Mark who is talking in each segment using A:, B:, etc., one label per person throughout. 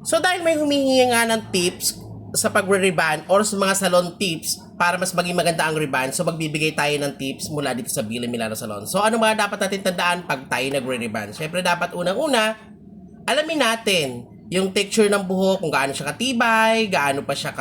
A: So dahil may humihingi nga ng tips sa pagre-reband or sa mga salon tips para mas maging maganda ang reband, so magbibigay tayo ng tips mula dito sa Billy Milano Salon. So ano mga dapat natin tandaan pag tayo nagre-reband? Syempre dapat unang-una, alamin natin yung texture ng buhok, kung gaano siya katibay, gaano pa siya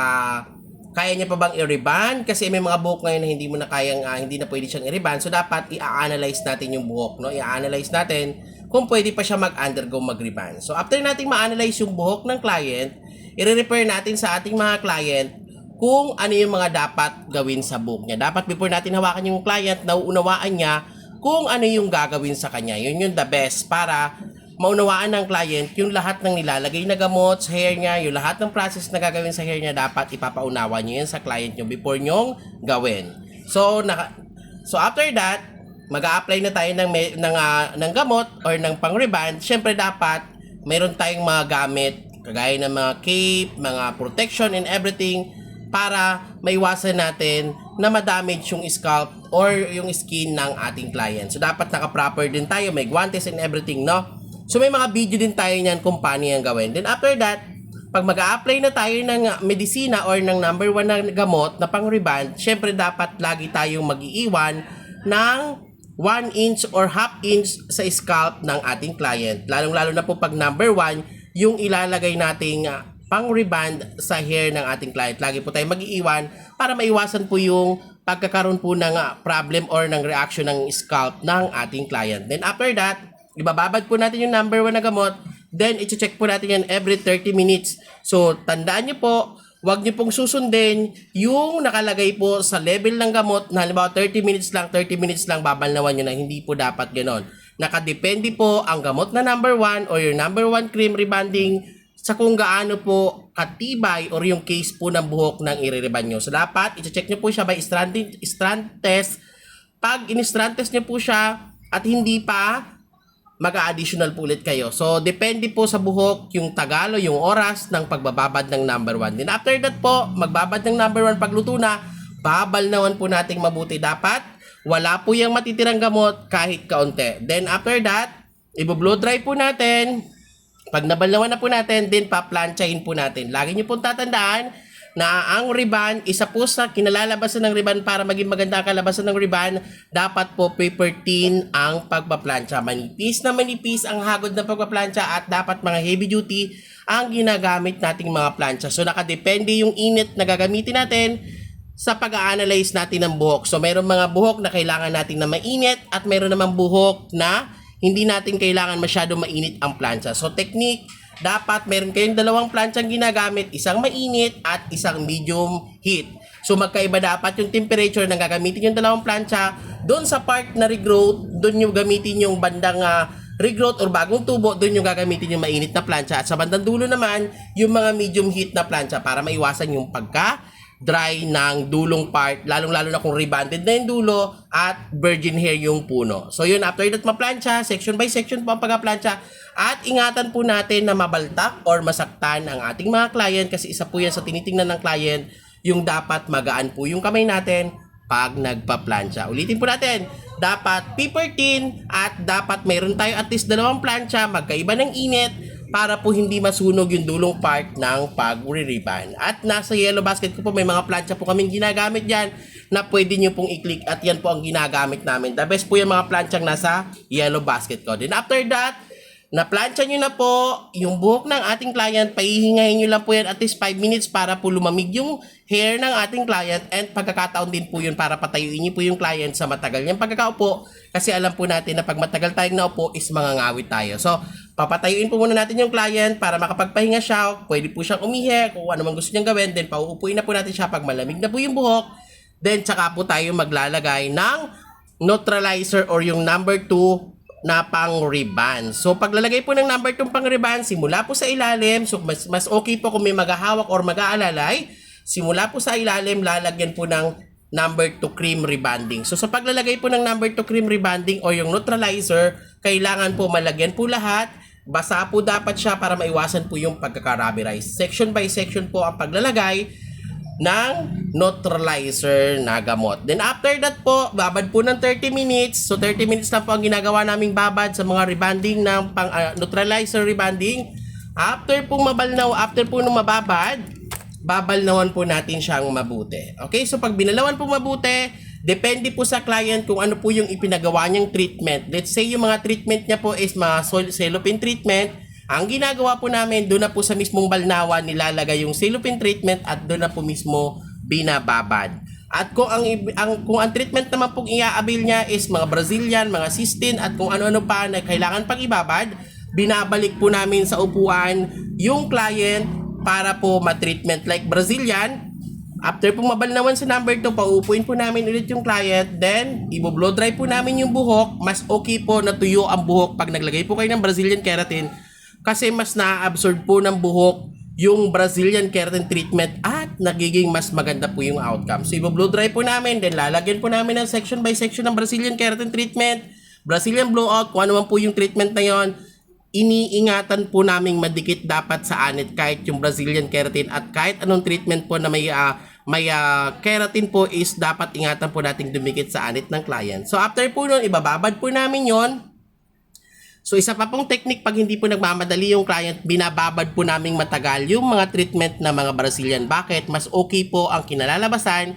A: kaya niya pa bang i-reband, kasi may mga buhok ngayon na hindi mo na kayang hindi na pwede siyang i-reband. So dapat i-analyze natin yung buhok, no? I-analyze natin kung pwede pa siya mag-undergo mag-reband. So after nating ma-analyze yung buhok ng client, i-repair natin sa ating mga client kung ano yung mga dapat gawin sa buhok niya. Dapat before natin hawakan yung client, nauunawaan niya kung ano yung gagawin sa kanya. Yun yung the best para maunawaan ng client yung lahat ng nilalagay na gamot sa hair niya, yung lahat ng process na gagawin sa hair niya, dapat ipapaunawa niyo yan sa client niyo before nyong gawin. So after that, mag-a-apply na tayo ng gamot or ng pang-reband. Syempre dapat mayroon tayong mga gamit kagaya ng mga cape, mga protection and everything para maiwasan natin na ma-damage yung scalp or yung skin ng ating client. So dapat naka-proper din tayo, may guantes and everything, no? So may mga video din tayo niyan kung paano yan gawin. Then after that, pag mag-a-apply na tayo ng medisina or ng number 1 na gamot na pang-reband, syempre dapat lagi tayong mag-iiwan ng 1 inch or half inch sa scalp ng ating client. Lalong-lalo na po pag number 1, yung ilalagay nating pang-reband sa hair ng ating client. Lagi po tayong mag-iiwan para maiwasan po yung pagkakaroon po ng problem or ng reaction ng scalp ng ating client. Then after that, ibababad po natin yung number 1 na gamot. Then, i-check po natin yan every 30 minutes. So, tandaan nyo po, huwag nyo pong susundin yung nakalagay po sa level ng gamot na halimbawa 30 minutes lang, babalnawan nyo na. Hindi po dapat ganon. Nakadepende po ang gamot na number 1 or your number 1 cream rebanding sa kung gaano po katibay or yung case po ng buhok ng i-reband nyo. So, dapat, i-check nyo po siya by strand test. Pag in-strand test nyo po siya at hindi pa, mag-a-additional po ulit kayo. So, depende po sa buhok, yung tagalo, yung oras ng pagbababad ng number 1. Then after that po, magbabad ng number 1 pagluto na, babalnawan po nating mabuti. Dapat, wala po yung matitirang gamot kahit kaunti. Then after that, i-blow dry po natin. Pag nabalnawan na po natin, then pa-planchahin po natin. Lagi nyo pong tatandaan na ang reband, isa po sa kinalalabasan ng reband para maging maganda ang kalabasan ng reband, dapat po paper thin ang pagpaplansya. Manipis na manipis ang hagod ng pagpaplansya at dapat mga heavy duty ang ginagamit nating mga plansya. So nakadepende yung init na gagamitin natin sa pag-a-analyze natin ng buhok. So mayroon mga buhok na kailangan natin na mainit at mayroon namang buhok na hindi natin kailangan masyado mainit ang plansya. So technique, dapat meron kayong dalawang planchang ginagamit, isang mainit at isang medium heat. So magkaiba dapat yung temperature na gagamitin yung dalawang plancha. Doon sa part na regrowth, doon yung gamitin yung bandang regrowth or bagong tubo, doon yung gagamitin yung mainit na plancha. At sa bandang dulo naman, yung mga medium heat na plancha para maiwasan yung pagka-dry ng dulong part, lalong-lalo na kung rebanded na yung dulo at virgin hair yung puno. So yun, after that ma-plancha, section by section po ang pagka-plancha. At ingatan po natin na mabaltak or masaktan ang ating mga client kasi isa po yan sa tinitingnan ng client, yung dapat magaan po yung kamay natin pag nagpa-plancha. Ulitin po natin, dapat paper thin at dapat mayroon tayo at least dalawang plancha, magkaiba ng init para po hindi masunog yung dulong part ng pag-reband. At nasa yellow basket ko po, may mga plancha po kaming ginagamit dyan na pwede nyo pong i-click at yan po ang ginagamit namin. The best po yung mga planchang nasa yellow basket ko. Then after that, na-plancha nyo na po yung buhok ng ating client, paihingahin nyo lang po yan at least 5 minutes para po lumamig yung hair ng ating client and pagkakataon din po yun para patayuin nyo po yung client sa matagal niyang pagkakaupo kasi alam po natin na pag matagal tayong naupo is mangangawit tayo. So, papatayuin po muna natin yung client para makapagpahinga siya, pwede po siyang umihi kung ano man gusto niyang gawin, then pauupuin na po natin siya pag malamig na po yung buhok, then tsaka po tayo maglalagay ng neutralizer or yung number 2 na pang-reband. So, paglalagay po ng number 2 pang-reband, simula po sa ilalim. So, mas okay po kung may maghahawak or mag-aalalay. Simula po sa ilalim, lalagyan po ng number 2 cream rebanding. So, sa paglalagay po ng number 2 cream rebanding o yung neutralizer, kailangan po malagyan po lahat. Basa po dapat siya para maiwasan po yung pagkaka-rubberize. Section by section po ang paglalagay ng neutralizer na gamot. Then after that po, babad po ng 30 minutes. So 30 minutes na po ang ginagawa naming babad sa mga rebanding ng neutralizer rebanding. After pong mabalnaw, after po nung mababad, babalnawan po natin siyang mabuti. Okay, so pag binalawan po mabuti, depende po sa client kung ano po yung ipinagawa niyang treatment. Let's say yung mga treatment niya po is mga cellophane treatment. Ang ginagawa po namin, doon na po sa mismong balnawan nilalagay yung cellophane treatment at doon na po mismo binababad. At kung ang treatment naman pong i-avail niya is mga Brazilian, mga Sistine at kung ano-ano pa na kailangan pang ibabad, binabalik po namin sa upuan yung client para po ma-treatment like Brazilian. After po mabalnawan sa number 2, pauupuin po namin ulit yung client, then i-blow dry po namin yung buhok. Mas okay po na tuyo ang buhok pag naglagay po kayo ng Brazilian keratin kasi mas na-absorb po ng buhok yung Brazilian keratin treatment at nagiging mas maganda po yung outcome. So i-blow dry po namin, then lalagyan po namin ng section by section ng Brazilian keratin treatment, Brazilian blowout, kung ano man po yung treatment na yon. Iniingatan po naming madikit dapat sa anit kahit yung Brazilian keratin at kahit anong treatment po na may keratin po is dapat ingatan po nating dumikit sa anit ng client. So after po nun, ibababad po namin yon. So isa pa pong technique pag hindi po nagmamadali yung client, binababad po naming matagal yung mga treatment na mga Brazilian. Bakit? Mas okay po ang kinalalabasan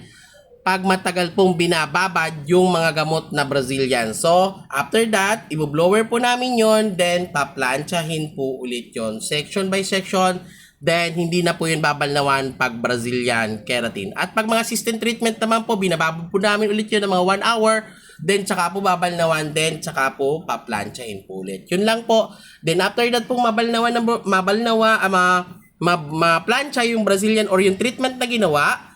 A: pag matagal pong binababad yung mga gamot na Brazilian. So after that, i-blower po namin yon, then paplantsahin po ulit yon section by section. Then hindi na po yun babalnawan pag Brazilian keratin. At pag mga system treatment naman po, binababad po namin ulit yun ng mga 1 hour. Then tsaka po babalnawan, then tsaka po paplantsahin po ulit. Yun lang po. Then after that pong maplantsa yung Brazilian or yung treatment na ginawa,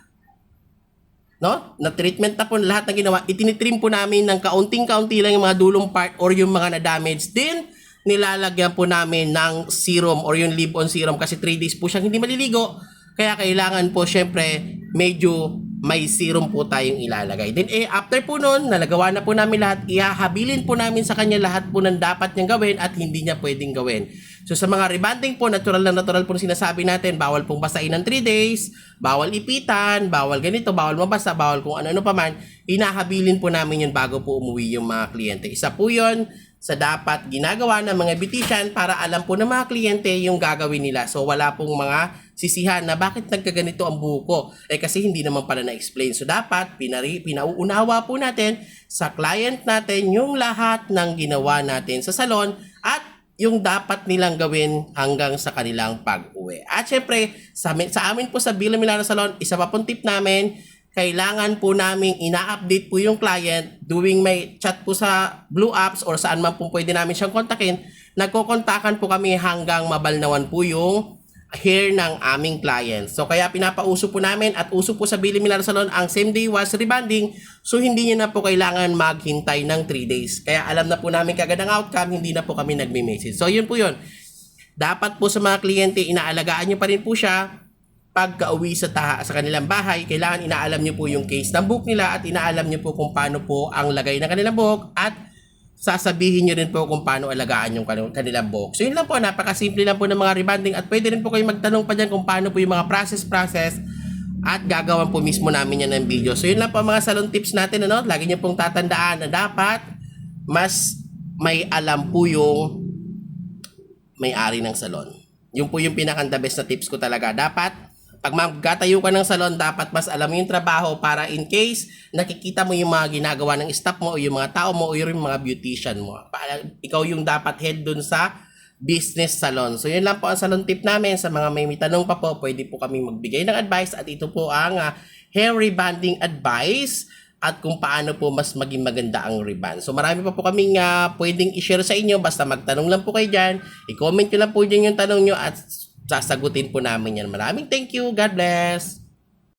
A: no? Na treatment na po lahat na ginawa, itinitrim po namin ng kaunting-kaunti lang yung mga dulong part or yung mga na-damage. Then nilalagyan po namin ng serum or yung leave-on serum kasi 3 days po siyang hindi maliligo. Kaya kailangan po syempre medyo may serum po tayong ilalagay. Then after po nun, nalagawa na po namin lahat, ihahabilin po namin sa kanya lahat po ng dapat niyang gawin at hindi niya pwedeng gawin. So sa mga rebanding po, natural na natural po sinasabi natin, bawal pong basain ng 3 days, bawal ipitan, bawal ganito, bawal mabasa, bawal kung ano-ano pa man, inahabilin po namin yun bago po umuwi yung mga kliyente. Isa po yun sa dapat ginagawa ng mga beautician para alam po ng mga kliyente yung gagawin nila. So wala pong mga sisihan na bakit nagkaganito ang buhok ko. Kasi hindi naman pala na-explain. So dapat pinauunawa po natin sa client natin yung lahat ng ginawa natin sa salon at yung dapat nilang gawin hanggang sa kanilang pag-uwi. At syempre, sa amin po sa Villa Milano Salon, isa pa pong tip namin, kailangan po namin ina-update po yung client doing may chat po sa Blue Apps or saan man po pwede namin siyang kontakin. Nagkokontakan po kami hanggang mabalnawan po yung hair ng aming client. So kaya pinapauso po namin at uso po sa Villa Milano Salon ang same day wash rebanding. So hindi niyo na po kailangan maghintay ng 3 days. Kaya alam na po namin kagad ang outcome, hindi na po kami nagme-message. So yun po yun. Dapat po sa mga kliyente, inaalagaan niyo pa rin po siya. Pagka-uwi sa kanilang bahay, kailangan inaalam niyo po yung case ng buhok nila at inaalam niyo po kung paano po ang lagay ng kanilang buhok at sasabihin nyo rin po kung paano alagaan yung kanilang buhok. So yun lang po, napakasimple lang po ng mga rebanding at pwede rin po kayo magtanong pa dyan kung paano po yung mga process at gagawan po mismo namin yan ng video. So yun lang po mga salon tips natin. Lagi nyo pong tatandaan na dapat mas may alam po yung may-ari ng salon. Yun po yung pinaka-the best na tips ko talaga. Dapat pag magkatayo ka ng salon, dapat mas alam mo yung trabaho para in case nakikita mo yung mga ginagawa ng staff mo o yung mga tao mo o yung mga beautician mo. Ikaw yung dapat head dun sa business salon. So yun lang po ang salon tip namin. Sa mga may tanong pa po, pwede po kami magbigay ng advice at ito po ang hair rebanding advice at kung paano po mas maging maganda ang reband. So marami pa po kaming pwedeng i-share sa inyo. Basta magtanong lang po kayo dyan. I-comment nyo lang po dyan yung tanong nyo at sasagutin po namin yan. Maraming thank you. God bless.